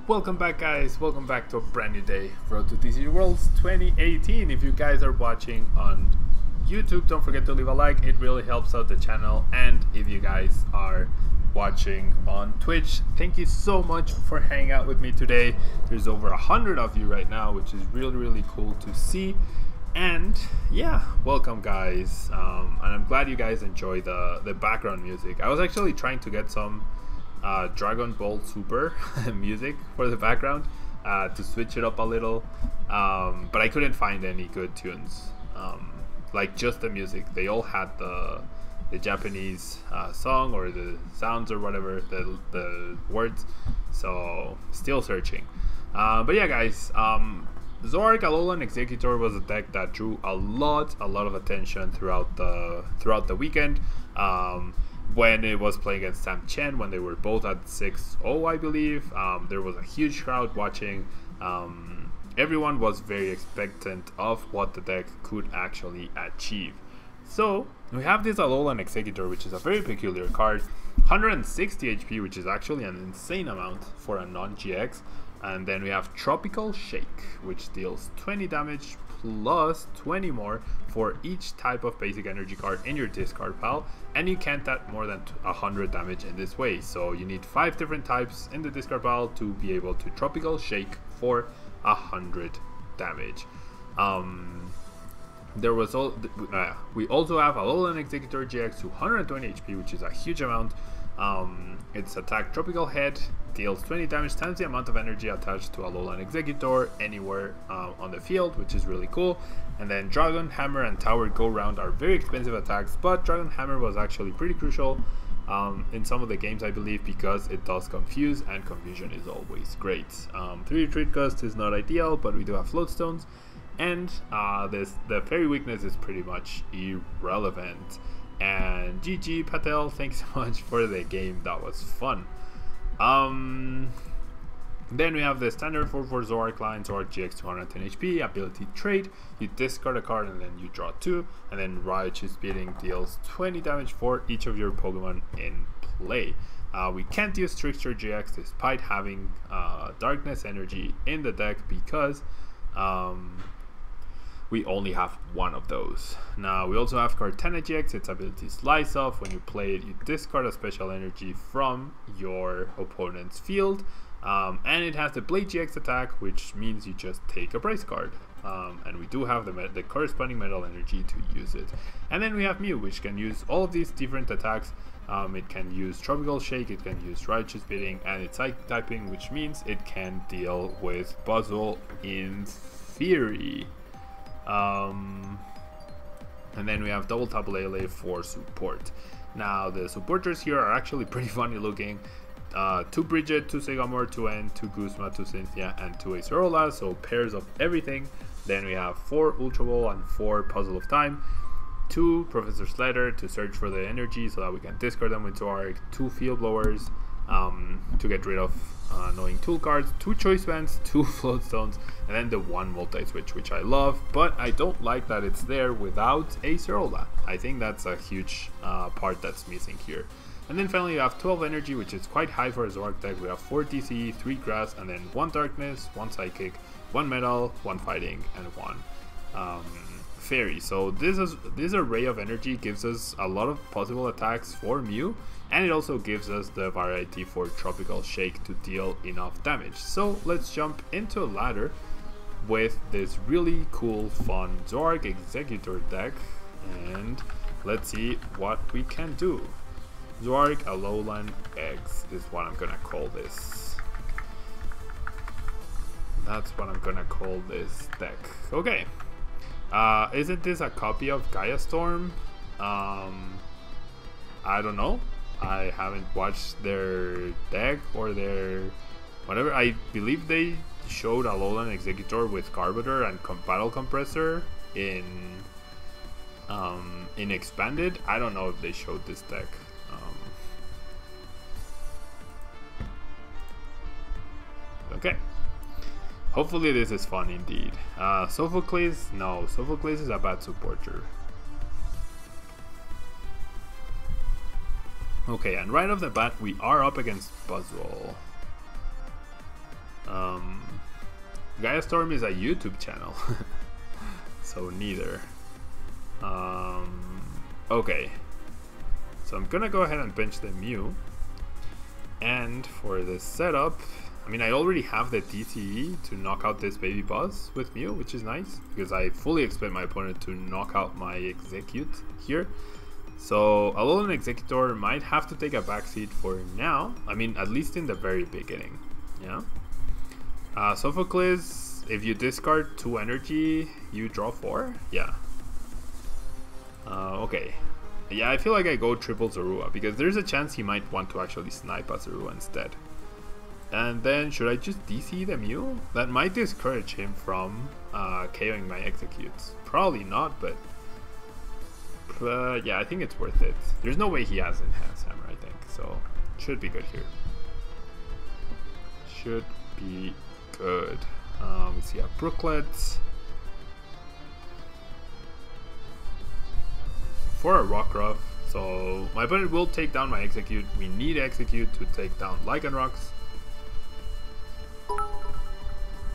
Welcome back, guys. Welcome back to a brand new day, Road to TCG Worlds 2018. If you guys are watching on YouTube, don't forget to leave a like. It really helps out the channel. And if you guys are watching on Twitch, thank you so much for hanging out with me today. There's over 100 of you right now, which is really cool to see. And yeah, welcome, guys. And I'm glad you guys enjoy the background music. I was actually trying to get some Dragon Ball Super music for the background to switch it up a little, but I couldn't find any good tunes, like just the music. They all had the Japanese song or the sounds or whatever, the words, so still searching. But yeah, guys, Zoroark Alolan Exeggutor was a deck that drew a lot of attention throughout the weekend. When it was playing against Sam Chen, when they were both at 6-0, I believe, there was a huge crowd watching. Everyone was very expectant of what the deck could actually achieve. So we have this Alolan Exeggutor, which is a very peculiar card, 160 HP, which is actually an insane amount for a non-GX. And then we have Tropical Shake, which deals 20 damage plus 20 more for each type of basic energy card in your discard pile, and you can't add more than 100 damage in this way. So you need 5 different types in the discard pile to be able to Tropical Shake for 100 damage. We also have Alolan Exeggutor GX to 120 HP, which is a huge amount. Its attack Tropical Head deals 20 damage times the amount of energy attached to Alolan Exeggutor anywhere on the field, which is really cool. And then Dragon Hammer and Tower Go Round are very expensive attacks, but Dragon Hammer was actually pretty crucial in some of the games, I believe, because it does confuse, and confusion is always great. 3 retreat cost is not ideal, but we do have Float Stones, and the Fairy Weakness is pretty much irrelevant. And GG Patel, thanks so much for the game, that was fun. Then we have the standard 4/4 Zoroark line, Zoroark GX 210 HP, ability trait, you discard a card and then you draw 2, and then Righteous Beating deals 20 damage for each of your Pokemon in play. We can't use Trickster GX despite having Darkness Energy in the deck because we only have one of those. Now we also have Kartana GX, its ability Slice Off. When you play it, you discard a special energy from your opponent's field. And it has the Blade GX attack, which means you just take a Brace card. And we do have the corresponding metal energy to use it. And then we have Mew, which can use all of these different attacks. It can use Tropical Shake, it can use Righteous Beating, and it's Psychic typing, which means it can deal with Buzzwole in theory. And then we have Double Tapu Lele for support. Now the supporters here are actually pretty funny looking. 2 Bridget, 2 Segamore, 2 N, 2 Guzma, 2 Cynthia, and 2 Acerola, so pairs of everything. Then we have 4 Ultra Ball and 4 Puzzle of Time, 2 Professor Slater to search for the energy so that we can discard them with Zoroark, 2 Field Blowers to get rid of annoying tool cards, 2 Choice Bands, 2 Float Stones, and then the 1 Multi-Switch, which I love, but I don't like that it's there without Acerola. I think that's a huge part that's missing here. And then finally you have 12 Energy, which is quite high for a Zoroark deck. We have 4 DC, 3 Grass, and then 1 Darkness, 1 Psychic, 1 Metal, 1 Fighting, and 1 Fairy. So this array of energy gives us a lot of possible attacks for Mew, and it also gives us the variety for Tropical Shake to deal enough damage. So let's jump into a ladder with this really cool, fun Zoroark Exeggutor deck, and let's see what we can do. Zoroark Alolan X is what I'm gonna call this. That's what I'm gonna call this deck. Okay. Isn't this a copy of Gaia Storm? I don't know. I haven't watched their deck or their whatever. I believe they showed Alolan Exeggutor with Carburetor and Battle Compressor in Expanded. I don't know if they showed this deck. Okay. Hopefully this is fun indeed. Sophocles? No, Sophocles is a bad supporter. Okay, and right off the bat we are up against Buzzwole. Gaia Storm is a YouTube channel, so neither. Okay, so I'm gonna go ahead and bench the Mew, and for the setup, I mean, I already have the DCE to knock out this baby boss with Mew, which is nice, because I fully expect my opponent to knock out my Execute here. So Alolan Executor might have to take a backseat for now. I mean, at least in the very beginning. Yeah. Sophocles, if you discard 2 energy, you draw 4. Yeah. Okay. Yeah, I feel like I go triple Zorua, because there's a chance he might want to actually snipe a Zorua instead. And then, should I just DC the Mew? That might discourage him from KOing my Executes. Probably not, but yeah, I think it's worth it. There's no way he has Enhanced Hammer, I think, so should be good here. Should be good. We see a Brooklet. For a Rockruff, so my opponent will take down my Execute. We need Execute to take down Lycanrocs.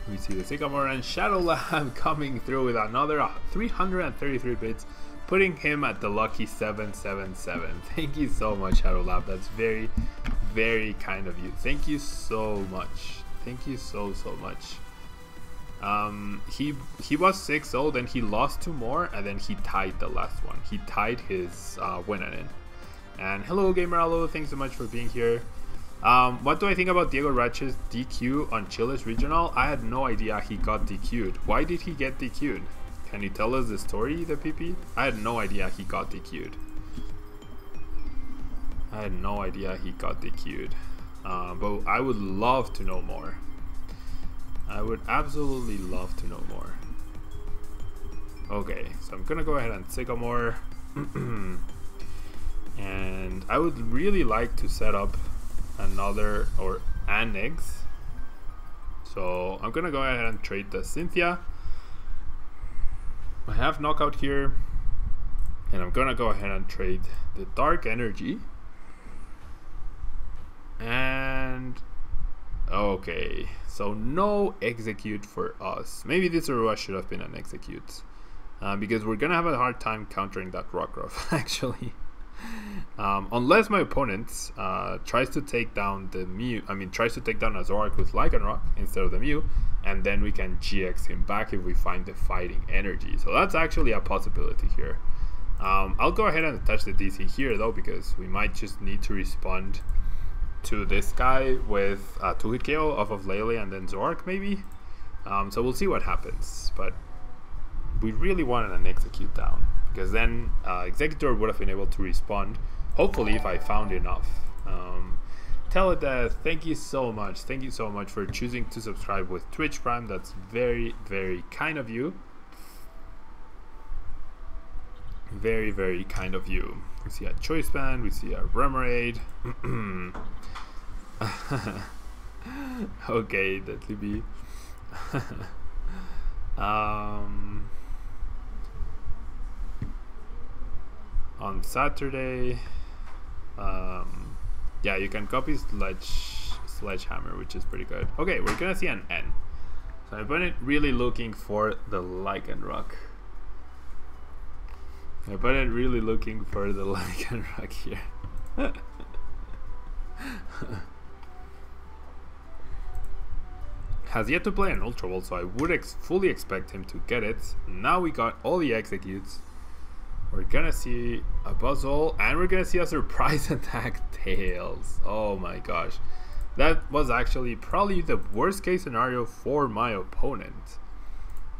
We see the Sycamore and Shadow Lab coming through with another 333 bits, putting him at the lucky 777. Thank you so much, Shadow Lab. That's very, very kind of you. Thank you so much. Thank you so much. He was 6-0, then he lost 2 more, and then he tied the last one. He tied his win in. And hello, Gameralo. Thanks so much for being here. What do I think about Diego Ratch's DQ on Chiles Regional? I had no idea he got DQ'd. Why did he get DQ'd? Can you tell us the story, the PP? I had no idea he got DQ'd. I had no idea he got DQ'd. But I would love to know more. I would absolutely love to know more. Okay, so I'm gonna go ahead and Sycamore. And I would really like to set up another or an eggs. So I'm gonna go ahead and trade the Cynthia. I have knockout here, and I'm gonna go ahead and trade the Dark Energy. And okay, so no Execute for us. Maybe this Zorua should have been an Execute, because we're gonna have a hard time countering that Rockruff actually. Unless my opponent tries to take down the Mew, tries to take down a Zoroark with Lycanroc instead of the Mew, and then we can GX him back if we find the fighting energy. So that's actually a possibility here. I'll go ahead and attach the DC here though, because we might just need to respond to this guy with 2-hit KO off of Lele and then Zoroark maybe. So we'll see what happens, but we really wanted an Execute down, because then Executor would have been able to respond, hopefully, if I found enough. Teledeath, thank you so much. Thank you so much for choosing to subscribe with Twitch Prime. That's very, very kind of you. Very, very kind of you. We see a Choice Band, we see a Remoraid. Okay, that'll be. On Saturday, yeah, you can copy Sledgehammer, which is pretty good. Okay, we're gonna see an N. So I'm really looking for the Lycanroc. I'm really looking for the Lycanroc here. Has yet to play an Ultra Ball, so I would fully expect him to get it. Now we got all the Executes. We're gonna see a Buzzwole, and we're gonna see a surprise attack Tails. Oh my gosh. That was actually probably the worst case scenario for my opponent.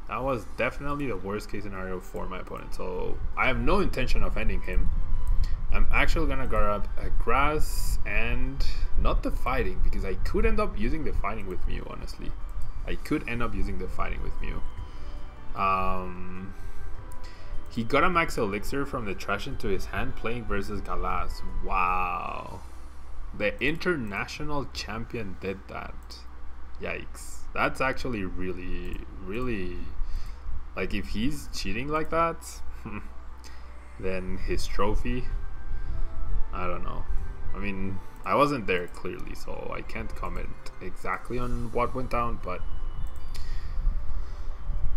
That was definitely the worst case scenario for my opponent. So I have no intention of ending him. I'm actually gonna grab a Grass and not the Fighting, because I could end up using the Fighting with Mew, honestly. I could end up using the Fighting with Mew. He got a Max Elixir from the trash into his hand playing versus Galas. Wow. The international champion did that. Yikes. That's actually really, really... Like, if he's cheating like that, then his trophy... I don't know. I mean, I wasn't there clearly, so I can't comment exactly on what went down, but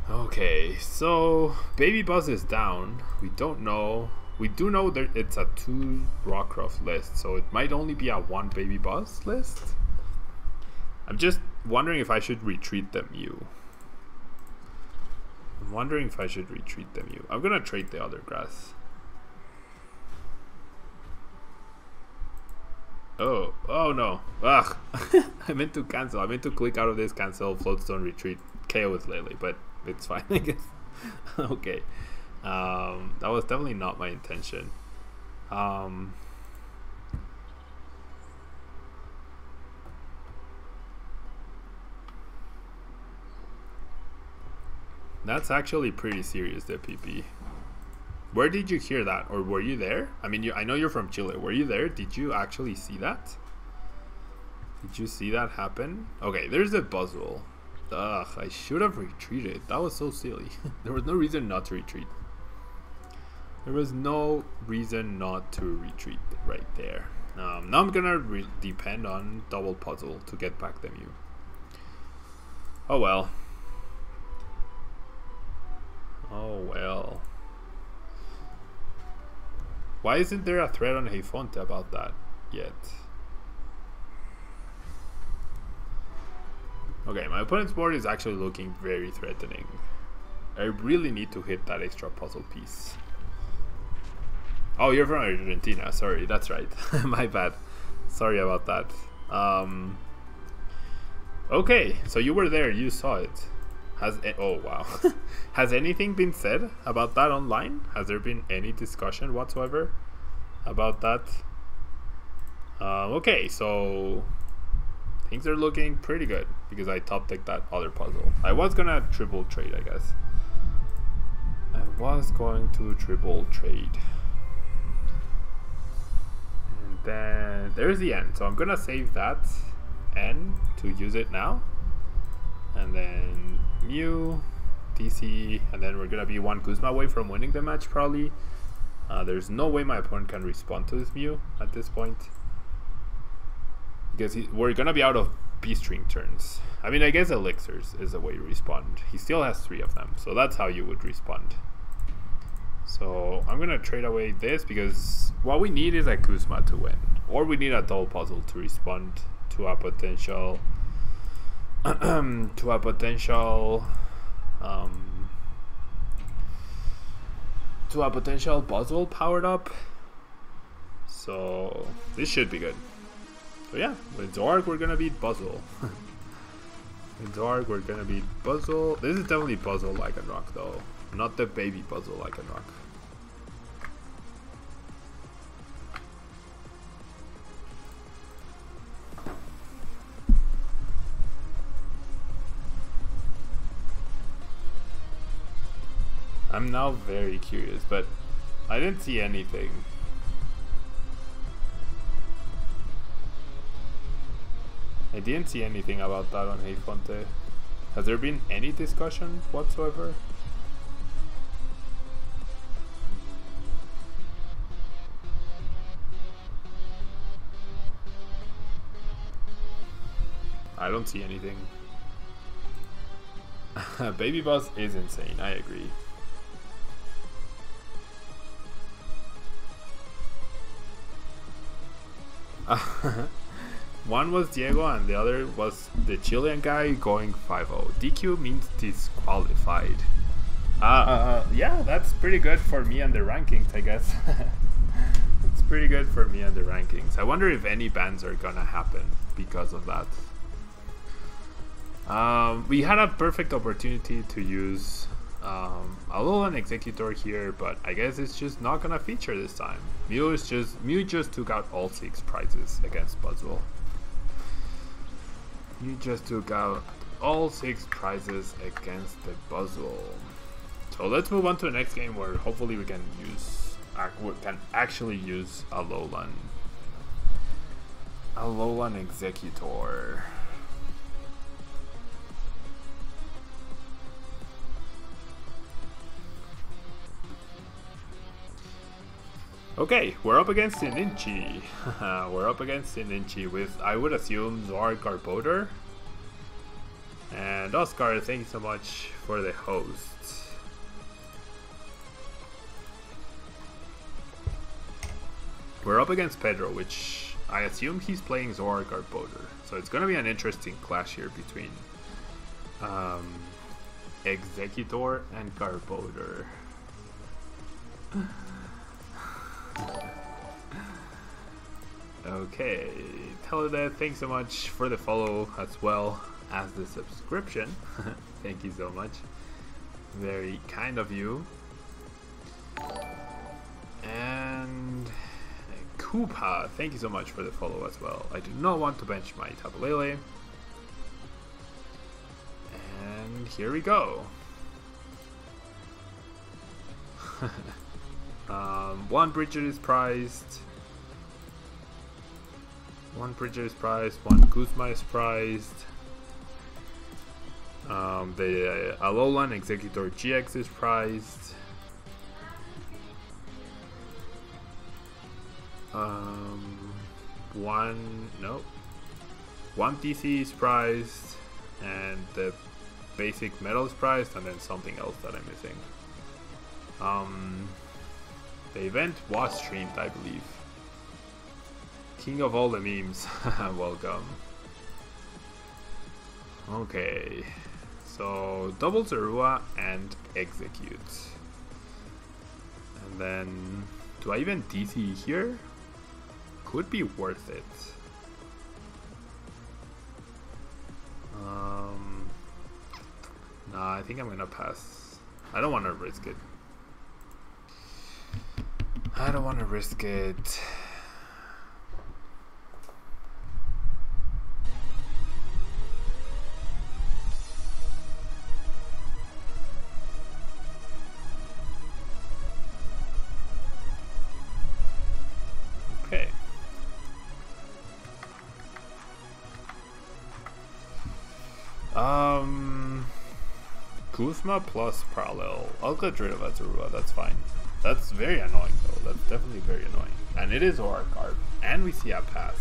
okay, so Baby Buzz is down. We don't know. We do know that it's a 2 Rockruff list, so it might only be a 1 Baby Buzz list. I'm just wondering if I should retreat the Mew. I'm gonna trade the other grass. Oh no. Ugh. I meant to cancel. I meant to click out of this, cancel, Floatstone, retreat, KO with Lele, but it's fine, I guess. Okay. That was definitely not my intention. That's actually pretty serious, the PP. Where did you hear that? Or were you there? I mean, I know you're from Chile. Were you there? Did you actually see that? Did you see that happen? Okay, there's a Buzzwole. Ugh, I should have retreated. That was so silly. There was no reason not to retreat. There was no reason not to retreat right there. Now I'm gonna depend on double puzzle to get back the Mew. Oh well. Oh well. Why isn't there a thread on Heifonte about that yet? Okay, my opponent's board is actually looking very threatening. I really need to hit that extra puzzle piece. Oh, you're from Argentina. Sorry, that's right. My bad. Sorry about that. Okay, so you were there. You saw it. Oh wow. Has anything been said about that online? Has there been any discussion whatsoever about that? Okay, so things are looking pretty good because I top decked that other puzzle. I was gonna triple trade, I guess. I was going to triple trade. And then there's the end. So I'm gonna save that N to use it now. And then Mew, DC, and then we're gonna be 1 Guzma away from winning the match probably. There's no way my opponent can respond to this Mew at this point. Because we're gonna be out of B-string turns. I mean, I guess Elixirs is a way to respond. He still has 3 of them, so that's how you would respond. So I'm gonna trade away this because what we need is a Guzma to win. Or we need a double puzzle to respond to a potential puzzle powered up. So this should be good. So yeah, with Zoroark we're gonna beat Buzzwole. With Zoroark we're gonna beat Buzzwole. This is definitely Buzzwole Lycanroc though, not the baby Buzzwole Lycanroc. I'm now very curious, but I didn't see anything. I didn't see anything about that on Heifonte. Has there been any discussion whatsoever? I don't see anything. Baby Buzz is insane, I agree. One was Diego and the other was the Chilean guy going 5-0. DQ means disqualified. Yeah, that's pretty good for me and the rankings, I guess. It's pretty good for me and the rankings. I wonder if any bans are gonna happen because of that. We had a perfect opportunity to use Alolan Executor here, but I guess it's just not gonna feature this time. Mew just took out all 6 prizes against Buzzwole. You just took out all 6 prizes against the Buzzwole. So let's move on to the next game where hopefully we can actually use Alolan Executor. Okay, we're up against Sininchi. We're up against Sininchi with, I would assume, Zoar Garbodor. And Oscar, thank you so much for the host. We're up against Pedro, which I assume he's playing Zoar Garbodor. So it's going to be an interesting clash here between Exeggutor and Garbodor. Okay, Teledeath, thanks so much for the follow as well as the subscription. Thank you so much. Very kind of you. And Koopa, thank you so much for the follow as well. I do not want to bench my Tapu Lele. And here we go. One Bridget is prized. One Bridget is prized. One Guzma is prized. The Alolan Exeggutor GX is prized. One DC is prized, and the basic metal is prized, and then something else that I'm missing. The event was streamed, I believe. King of all the memes. Welcome. Okay, so double Zorua and Exeggcute. And then, do I even DC here? Could be worth it. Nah, I think I'm gonna pass. I don't want to risk it. I don't want to risk it. Okay. Guzma plus Parallel. I'll get rid of Azurua, that's fine. That's very annoying though, that's definitely very annoying. And it is Oracarp, and we see a pass.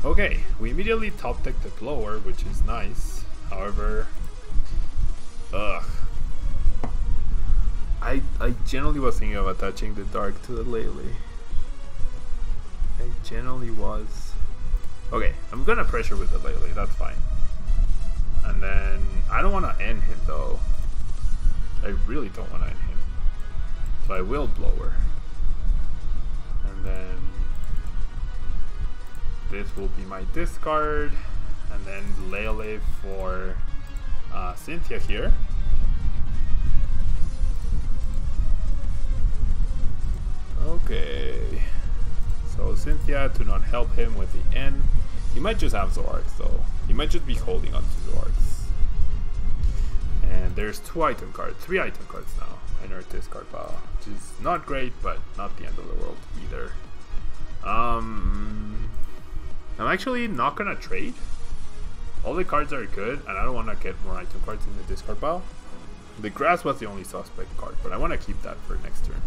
Okay, we immediately top deck the Blower, which is nice. However, I generally was thinking of attaching the Dark to the Lele. I generally was. Okay, I'm gonna pressure with the Lele, that's fine. And then, I don't want to end him though. I really don't want to end him. So I will Blower. And then, this will be my discard. And then Lele for Cynthia here. Okay. So Cynthia to not help him with the N. He might just have Zoroarks though. He might just be holding on to Zoroarks. And there's 2 item cards, 3 item cards now in our discard pile, which is not great, but not the end of the world either. I'm actually not gonna trade. All the cards are good, and I don't want to get more item cards in the discard pile. The grass was the only suspect card, but I want to keep that for next turn.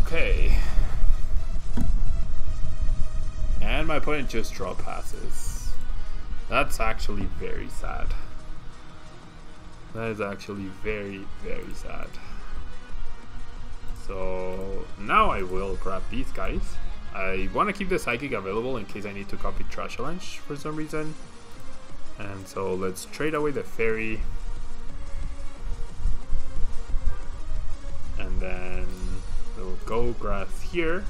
Okay. And my opponent just draw passes. That's actually very sad. That is actually very, very sad. So now I will grab these guys. I want to keep the Psychic available in case I need to copy Trash Challenge for some reason. And so let's trade away the Fairy. And then we'll go Grass here.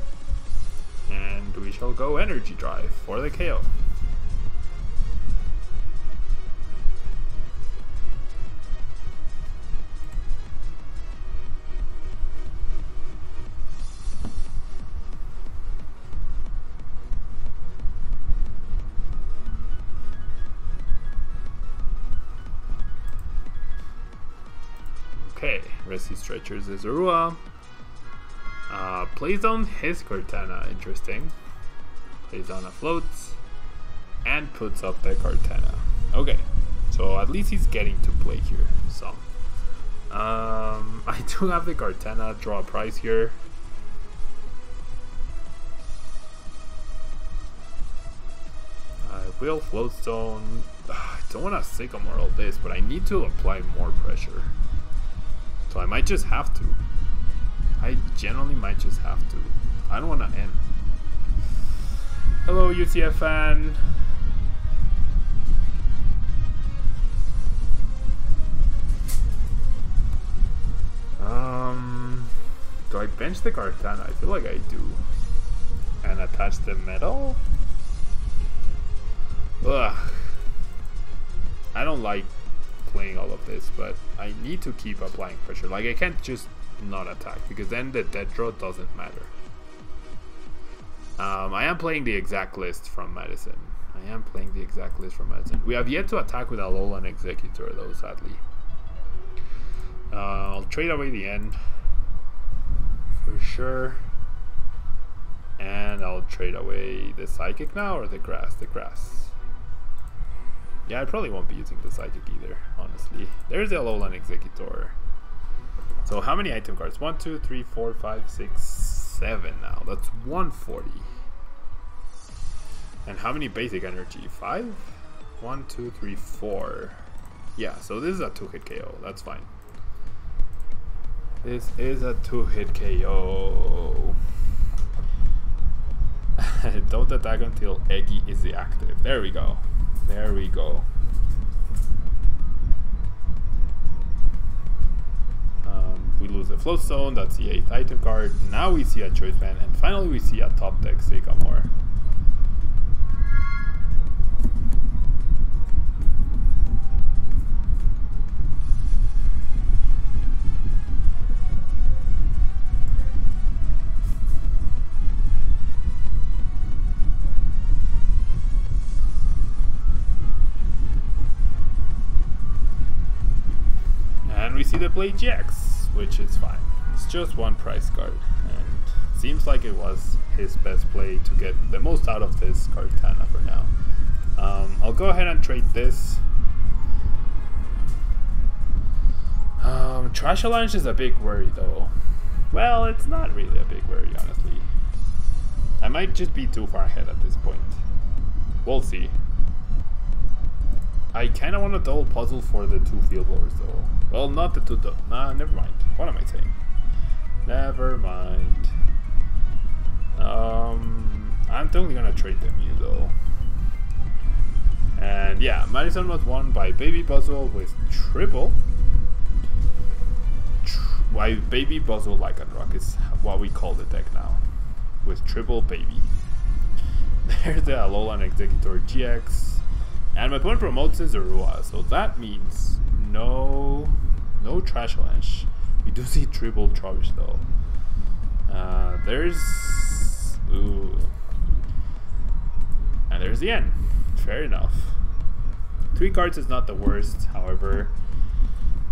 And we shall go Energy Drive for the KO. Okay, Rescue Stretchers is Zorua. Plays down his Kartana, interesting. Plays down a float and puts up the Kartana. Okay, so at least he's getting to play here some. I do have the Kartana draw a prize here. I will Floatstone. I don't want to Sycamore all this, but I need to apply more pressure. So I might just have to. I generally might just have to. I don't want to end. Hello, UCF fan. Do I bench the Kartana? I feel like I do. And attach the metal? Ugh. I don't like playing all of this, but I need to keep applying pressure. Like, I can't just not attack, because then the dead draw doesn't matter. I am playing the exact list from Madison. We have yet to attack with Alolan Executor, though, sadly. I'll trade away the end for sure, and I'll trade away the Psychic now, or the Grass. Yeah, I probably won't be using the Psychic either, honestly. There's the Alolan Executor. So how many item cards? 1, 2, 3, 4, 5, 6, 7 now. That's 140. And how many basic energy? 5? 1, 2, 3, 4. Yeah, so this is a 2-hit KO. That's fine. This is a 2-hit KO. Don't attack until Eggy is the active. There we go. We lose the Floatstone. That's the 8th item card. Now we see a Choice Band, and finally we see a top deck Sycamore. We see the Blade GX, which is fine. It's just one price card, and seems like it was his best play to get the most out of this Kartana for now. I'll go ahead and trade this. Trash Avalanche is a big worry though. Well, it's not really a big worry, honestly. I might just be too far ahead at this point. We'll see. I kind of want to double puzzle for the 2 field blowers though. Well, not the 2 though. Nah, never mind. What am I saying? Never mind. I'm totally gonna trade them you though. And yeah, Madison was won by Baby Buzzle with triple. Why Baby Buzzle Lycanroc is what we call the deck now. With triple Baby. There's the Alolan Executor GX. And my opponent promotes his Zorua, so that means no Trash Avalanche. We do see triple Trubbish though. And there's the end. Fair enough. 3 cards is not the worst, however.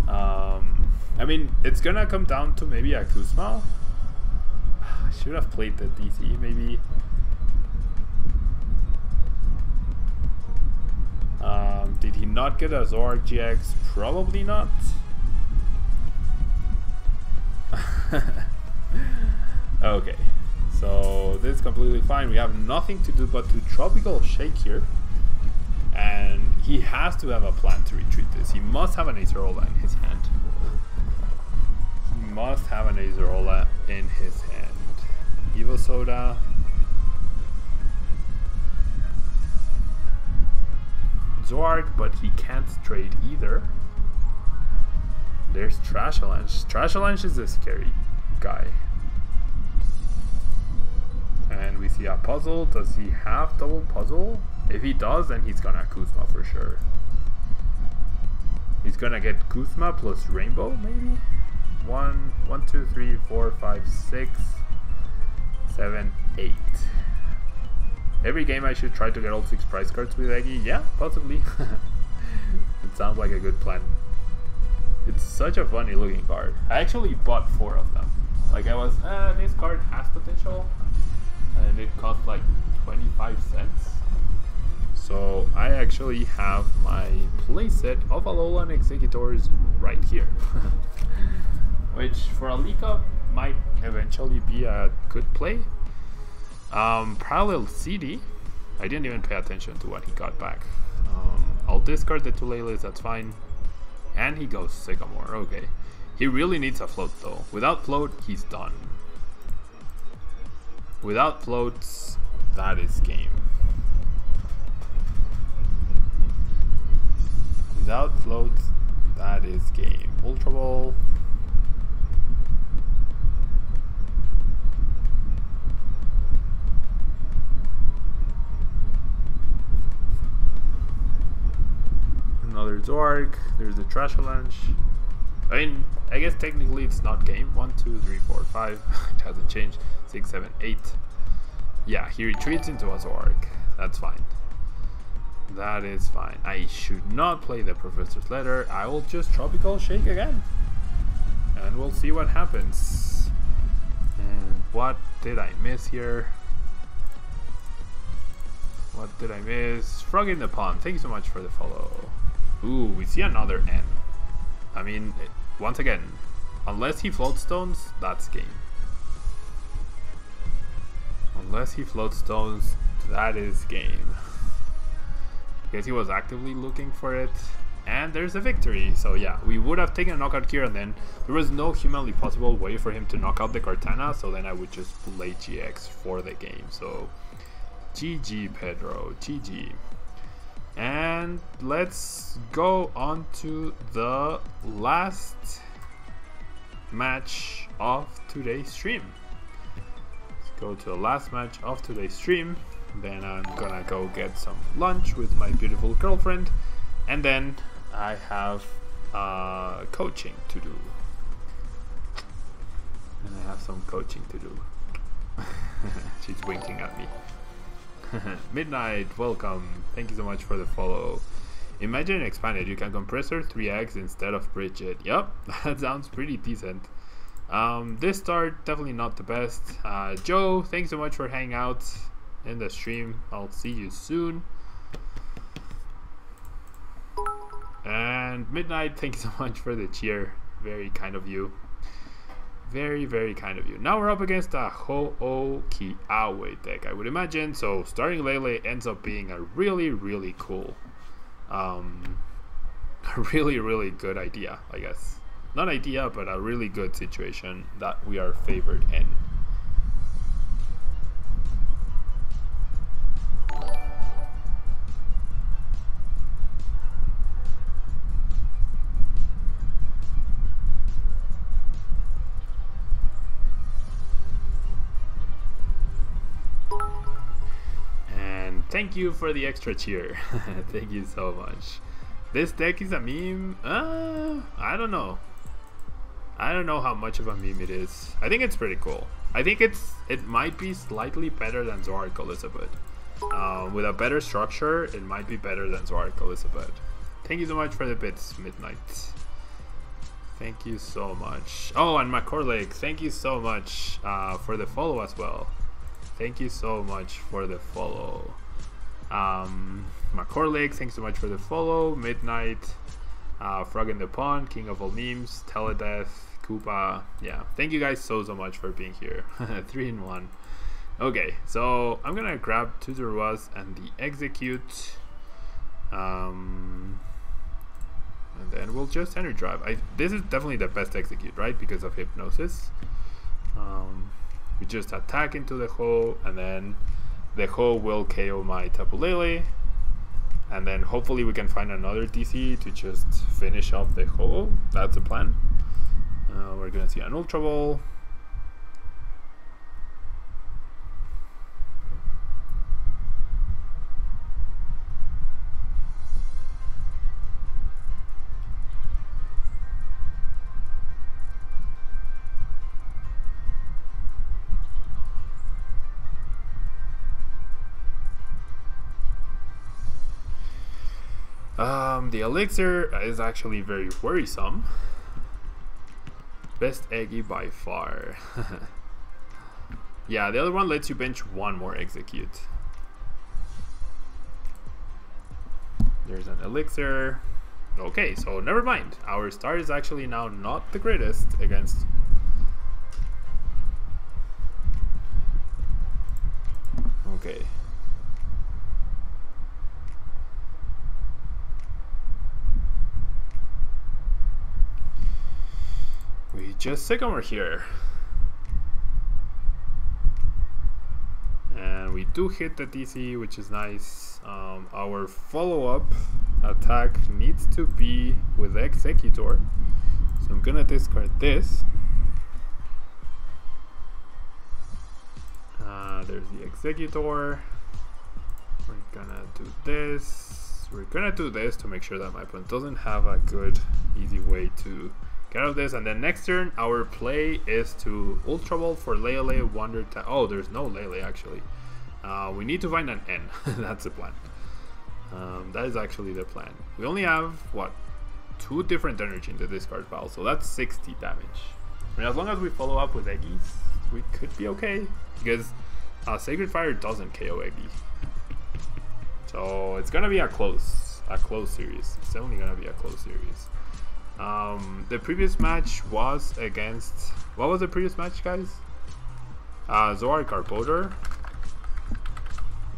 I mean, it's gonna come down to maybe a Kuzma. I should have played the DC maybe. Did he not get a Zoroark GX? Probably not. Okay, so this is completely fine. We have nothing to do but to Tropical Shake here. And he has to have a plan to retreat this. He must have an Acerola in his hand. Evo Soda. Zoroark, but he can't trade either. There's Trash Avalanche. Trash Avalanche is a scary guy. And we see a puzzle. Does he have double puzzle? If he does, then he's gonna Kuzma for sure. He's gonna get Kuzma plus Rainbow, maybe? 1, 2, 3, 4, 5, 6, 7, 8. Every game I should try to get all 6 prize cards with Eggy? Yeah, possibly. It sounds like a good plan. It's such a funny looking card. I actually bought 4 of them. Like I was, this card has potential. And it cost like 25 cents. So I actually have my playset of Alolan Executors right here. which for a League Cup might eventually be a good play. Parallel CD, I didn't even pay attention to what he got back. I'll discard the two Lele's, that's fine. And he goes Sycamore, okay. He really needs a float though. Without float, he's done. Without floats, that is game. Without floats, that is game. Ultra Ball. Another Zork. There's the Trash Avalanche. I mean, I guess technically it's not game. 1, 2, 3, 4, 5. It hasn't changed. 6, 7, 8. Yeah, he retreats into a Zork. That's fine. That is fine. I should not play the Professor's Letter. I will just Tropical Shake again. And we'll see what happens. And what did I miss here? What did I miss? Frog in the Pond. Thank you so much for the follow. Ooh, we see another N. I mean, once again, unless he floats stones, that's game. Unless he floats stones, that is game. Because he was actively looking for it. And there's a victory. So yeah, we would have taken a knockout here, and then there was no humanly possible way for him to knock out the Cortana, so then I would just play GX for the game. So GG Pedro, GG. And let's go on to the last match of today's stream. Let's go to the last match of today's stream. Then I'm gonna go get some lunch with my beautiful girlfriend, and then I have coaching to do. And I have some coaching to do. She's winking at me. Midnight, welcome. Thank you so much for the follow. Imagine Expanded. You can compressor 3x instead of bridge it. Yep, that sounds pretty decent. This start, definitely not the best. Joe, thanks so much for hanging out in the stream. I'll see you soon. And Midnight, thank you so much for the cheer. Very kind of you. Very, very kind of you. Now we're up against a Ho-Oh-Ki-Awe deck, I would imagine. So starting Lele ends up being a really, really cool, a really, really good idea, I guess. Not idea, but a really good situation that we are favored in. Thank you for the extra cheer. Thank you so much. This deck is a meme? I don't know. I don't know how much of a meme it is. I think it's pretty cool. I think it might be slightly better than Zorak Elizabeth. With a better structure, it might be better than Zorak Elizabeth. Thank you so much for the bits, Midnight. Thank you so much. Oh, and Macorlake, thank you so much for the follow as well. Thank you so much for the follow. Macorlake, thanks so much for the follow. Midnight, Frog in the Pond, King of all memes, Teledeath, Koopa. Yeah, thank you guys so much for being here. 3 in 1. Okay, so I'm gonna grab two Zeruas and the Execute. And then we'll just Energy Drive. This is definitely the best Execute, right? Because of Hypnosis. We just attack into the Ho, and then the Ho will KO my Tapu Lele, and then hopefully we can find another DC to just finish off the Ho. That's the plan. We're gonna see an Ultra Ball. The Elixir is actually very worrisome. Best Eggy by far. Yeah, the other one lets you bench one more Execute. There's an Elixir. Okay, so never mind. Our start is actually now not the greatest against... Okay. We just Sycamore here. And we do hit the DC, which is nice. Our follow-up attack needs to be with Executor. So I'm gonna discard this. There's the Executor. We're gonna do this. We're gonna do this to make sure that my opponent doesn't have a good, easy way to get out of this. And then next turn, our play is to Ultra Ball for Lele, Wonder Tag. Oh, there's no Lele actually. We need to find an N. That's the plan. That is actually the plan. We only have, what, 2 different energy in the discard pile, so that's 60 damage. I mean, as long as we follow up with Eggies, we could be okay, because Sacred Fire doesn't KO Eggy. So it's gonna be a close series. It's only gonna be a close series. The previous match was against... What was the previous match, guys? Zoar Carbodor,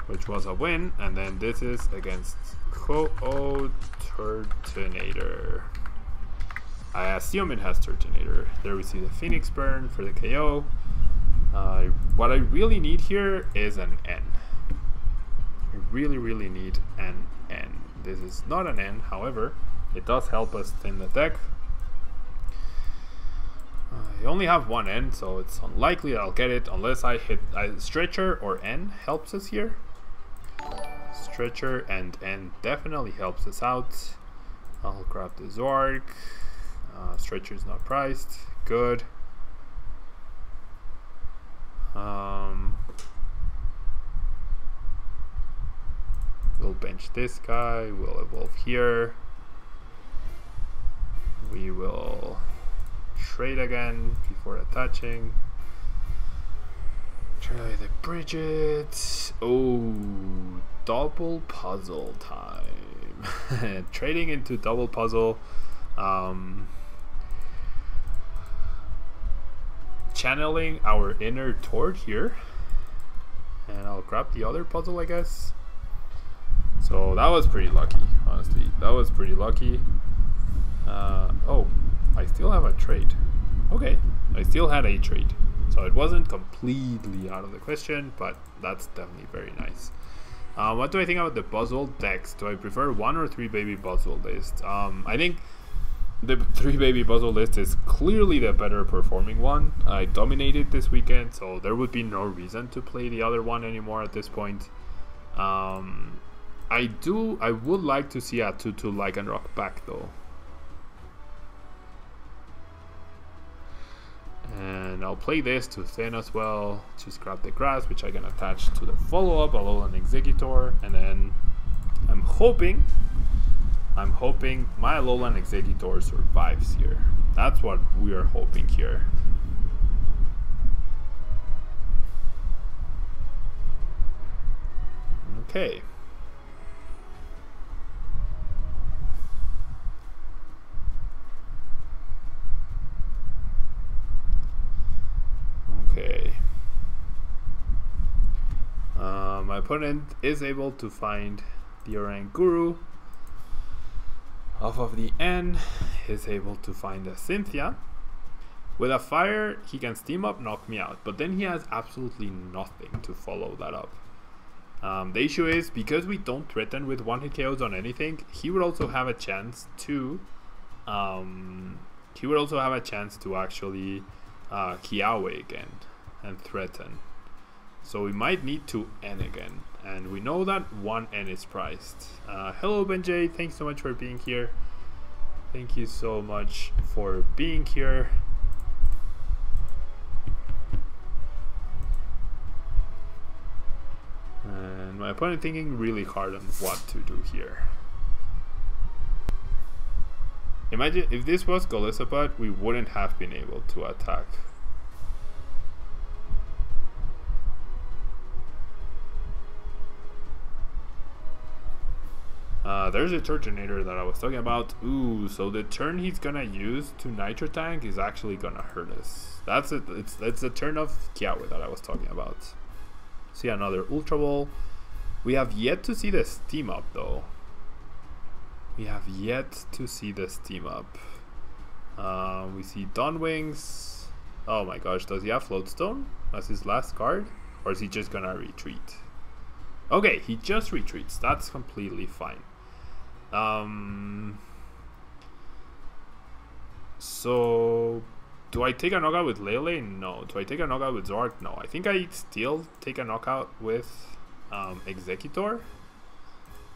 which was a win, and then this is against Ho-Oh Turtonator. I assume it has Turtonator. There we see the Phoenix Burn for the KO. What I really need here is an N. I really need an N. This is not an N, however, it does help us thin the deck. I only have 1 N, so it's unlikely that I'll get it unless I hit a Stretcher or N helps us here. Stretcher and N definitely helps us out. I'll grab the Zork. Stretcher is not priced. Good. We'll bench this guy. We'll evolve here. We will trade again before attaching. Try the Bridget. Oh, double puzzle time. Trading into double puzzle. Channeling our inner Tord here. And I'll grab the other puzzle, I guess. So that was pretty lucky, honestly. That was pretty lucky. Oh, I still have a trade. Okay, I still had a trade. So it wasn't completely out of the question, but that's definitely very nice. What do I think about the puzzle decks? Do I prefer 1 or 3 baby puzzle list? I think the 3 baby puzzle list is clearly the better performing one. I dominated this weekend, so there would be no reason to play the other one anymore at this point. I would like to see a 2/2 Lycanroc back though. And I'll play this to thin as well. Just grab the grass, which I can attach to the follow-up, Alolan Executor, and then I'm hoping my Alolan Executor survives here. That's what we are hoping here. Okay. Okay. My opponent is able to find the Oranguru. Off of the N, is able to find a Cynthia. With a fire, he can steam up, knock me out, but then he has absolutely nothing to follow that up. The issue is, because we don't threaten with one-hit KOs on anything, he would also have a chance to actually Kiawe again and threaten. So we might need to N again, and we know that 1 N is priced. Hello Benjay, thanks so much for being here. Thank you so much for being here. And my opponent thinking really hard on what to do here. Imagine if this was Golisopod, we wouldn't have been able to attack. There's a Turtonator that I was talking about. Ooh, so the turn he's gonna use to Nitro Tank is actually gonna hurt us. That's it. It's the turn of Kiawe that I was talking about. See another Ultra Ball. We have yet to see the Steam Up though. We have yet to see the Steam Up. We see Dawn Wings. Oh my gosh, does he have Floatstone as his last card? Or is he just gonna retreat? Okay, he just retreats. That's completely fine. So do I take a knockout with Lele? No. Do I take a knockout with Zoroark? No. I think I still take a knockout with Executor.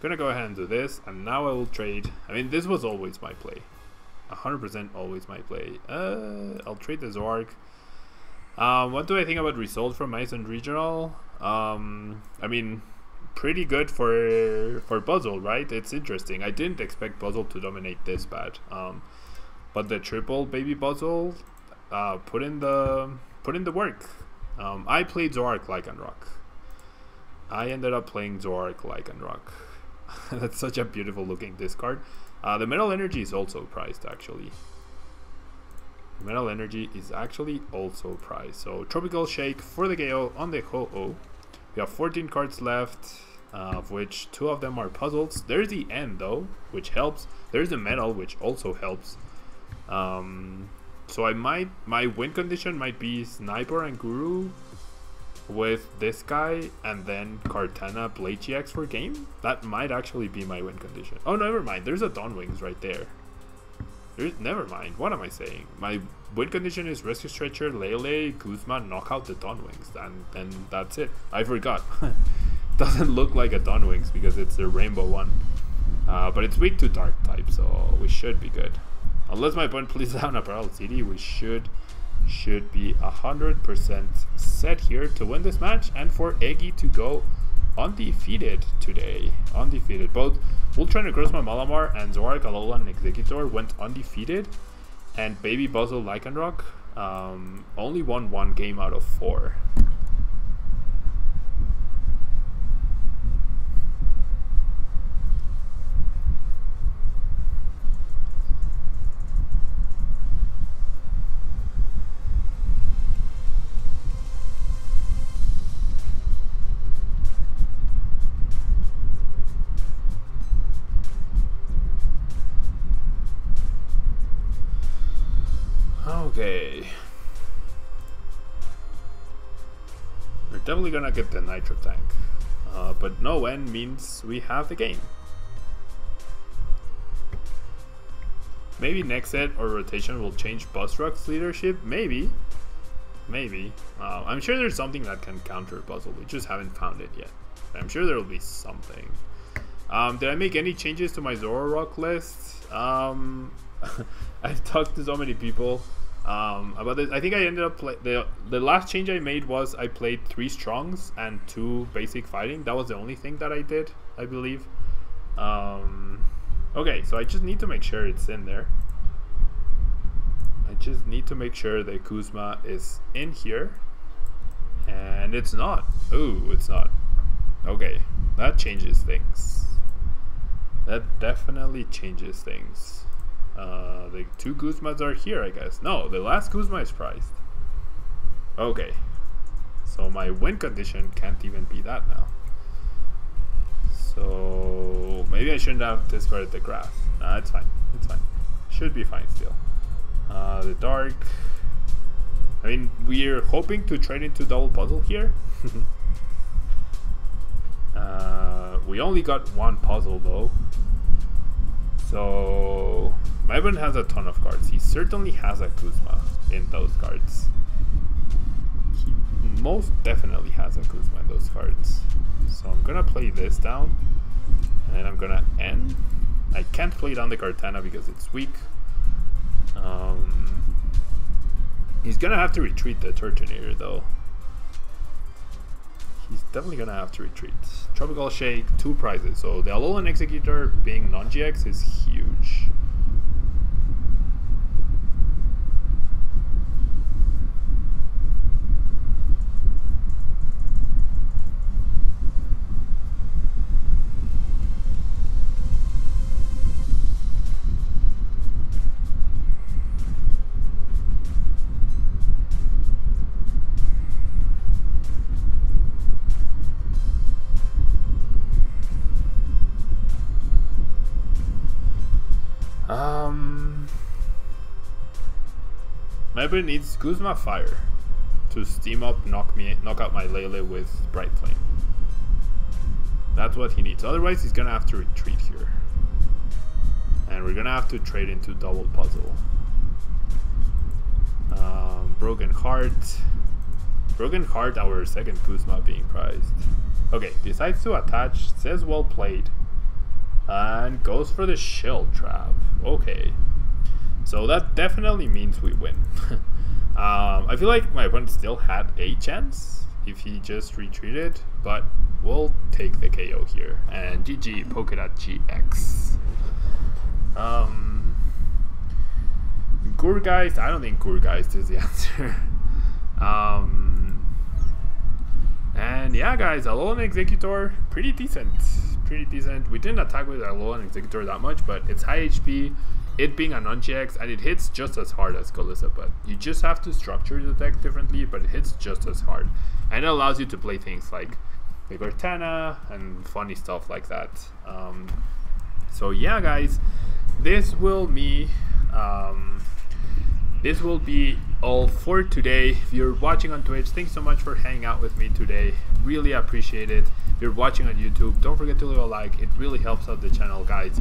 Gonna go ahead and do this, and now I will trade. I mean, this was always my play. 100% always my play. I'll trade the Zoroark. What do I think about results from Madison Regional? I mean, pretty good for Puzzle, right? It's interesting. I didn't expect Puzzle to dominate this bad. But the triple baby Puzzle put in the work. I played Zoroark Lycanroc. I ended up playing Zoroark Lycanroc. That's such a beautiful looking discard. The Metal Energy is also priced actually. The Metal Energy is actually also priced. So Tropical Shake for the KO on the Ho-Oh. We have 14 cards left, of which 2 of them are puzzles. There's the End though, which helps. There's the Metal, which also helps. So my win condition might be Sniper and Guru with this guy, and then Kartana Blade GX for game. That might actually be my win condition. Oh, never mind. There's a Dawn Wings right there. Never mind. What am I saying? My win condition is Rescue Stretcher, Lele, Guzma, knock out the Dawn Wings, and that's it. I forgot. Doesn't look like a Dawn Wings because it's a rainbow one. But it's weak to Dark type, so we should be good. Unless my opponent plays down a Parallel City, we should be 100% set here to win this match, and for Eggy to go undefeated today. Undefeated. Both Ultra Necrozma Malamar and Zoroark Alolan Executor went undefeated, and Baby Buzzle Lycanroc only won 1 game out of 4. Okay. We're definitely gonna get the Nitro Tank. But no N means we have the game. Maybe next set or rotation will change Buzzrock's leadership. Maybe. Maybe. I'm sure there's something that can counter Puzzle. We just haven't found it yet. I'm sure there will be something. Did I make any changes to my Zoroark list? I've talked to so many people about this. I think I ended up the last change I made was I played 3 Strongs and 2 basic fighting. That was the only thing that I did, I believe. Okay, so I just need to make sure it's in there. I just need to make sure the Kuzma is in here, and it's not. Ooh, it's not. Okay, that changes things. That definitely changes things. The 2 Guzmas are here, I guess. No, the last Guzma is priced. Okay. So my win condition can't even be that now. So maybe I shouldn't have discarded the grass. Nah, it's fine. It's fine. Should be fine still. The Dark. I mean, we're hoping to trade into double puzzle here. We only got 1 puzzle though. So my opponent has a ton of cards. He certainly has a Kuzma in those cards. He most definitely has a Kuzma in those cards. So I'm gonna play this down, and then I'm gonna end. I can't play down the Kartana because it's weak. He's gonna have to retreat the Turtonator though. He's definitely gonna have to retreat. Tropical Shake, 2 prizes. So the Alolan Executor being non-GX is huge. Maybe needs Guzma Fire to steam up, knock out my Lele with Bright Flame. That's what he needs. Otherwise, he's gonna have to retreat here, and we're gonna have to trade into double puzzle. Broken Heart. Broken Heart, our second Guzma being prized. Okay, decides to attach, says well played, and goes for the Shell Trap. Okay, so that definitely means we win. I feel like my opponent still had a chance if he just retreated, but we'll take the KO here. And GG, Polkadot GX. Gourgeist, I don't think Gourgeist is the answer. And yeah, guys, Alolan Executor, pretty decent. Pretty decent. We didn't attack with Alolan Executor that much, but it's high HP, it being a non-GX, and it hits just as hard as Golissa, but you just have to structure the deck differently, but it hits just as hard. And it allows you to play things like the Cortana and funny stuff like that. So yeah, guys, this will be all for today. If you're watching on Twitch, thanks so much for hanging out with me today. Really appreciate it. If you're watching on YouTube, don't forget to leave a like. It really helps out the channel, guys.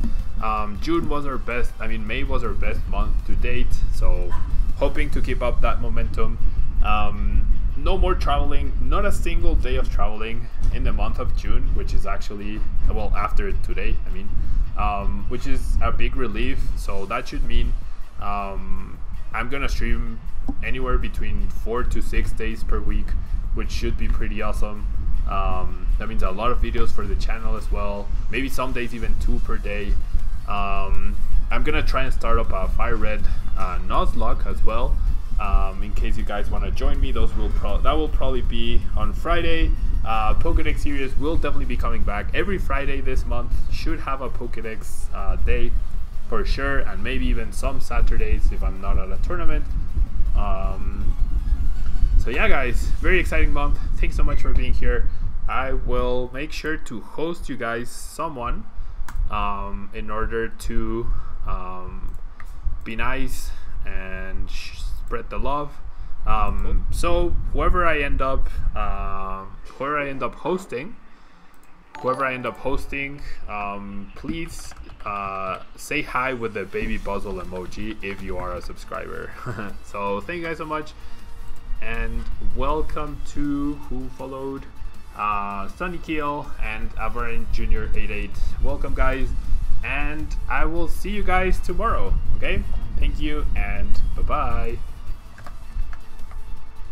June was our best, May was our best month to date, so hoping to keep up that momentum. No more traveling, not a single day of traveling in the month of June, which is actually, well, after today, which is a big relief. So that should mean I'm gonna stream anywhere between 4 to 6 days per week, which should be pretty awesome. That means a lot of videos for the channel as well, maybe some days even 2 per day. I'm gonna try and start up a Fire Red Nuzlocke as well, in case you guys want to join me. That will probably be on Friday. Pokédex series will definitely be coming back every Friday this month. Should have a Pokédex day for sure, and maybe even some Saturdays if I'm not at a tournament. So yeah, guys, very exciting month. Thanks so much for being here. I will make sure to host you guys someone in order to be nice and spread the love. So whoever I end up hosting, please say hi with the baby Buzzle emoji if you are a subscriber. So thank you guys so much, and welcome to who followed Sunny Keel and Avarin Jr. 88. Welcome, guys, and I will see you guys tomorrow. Okay, thank you, and bye bye.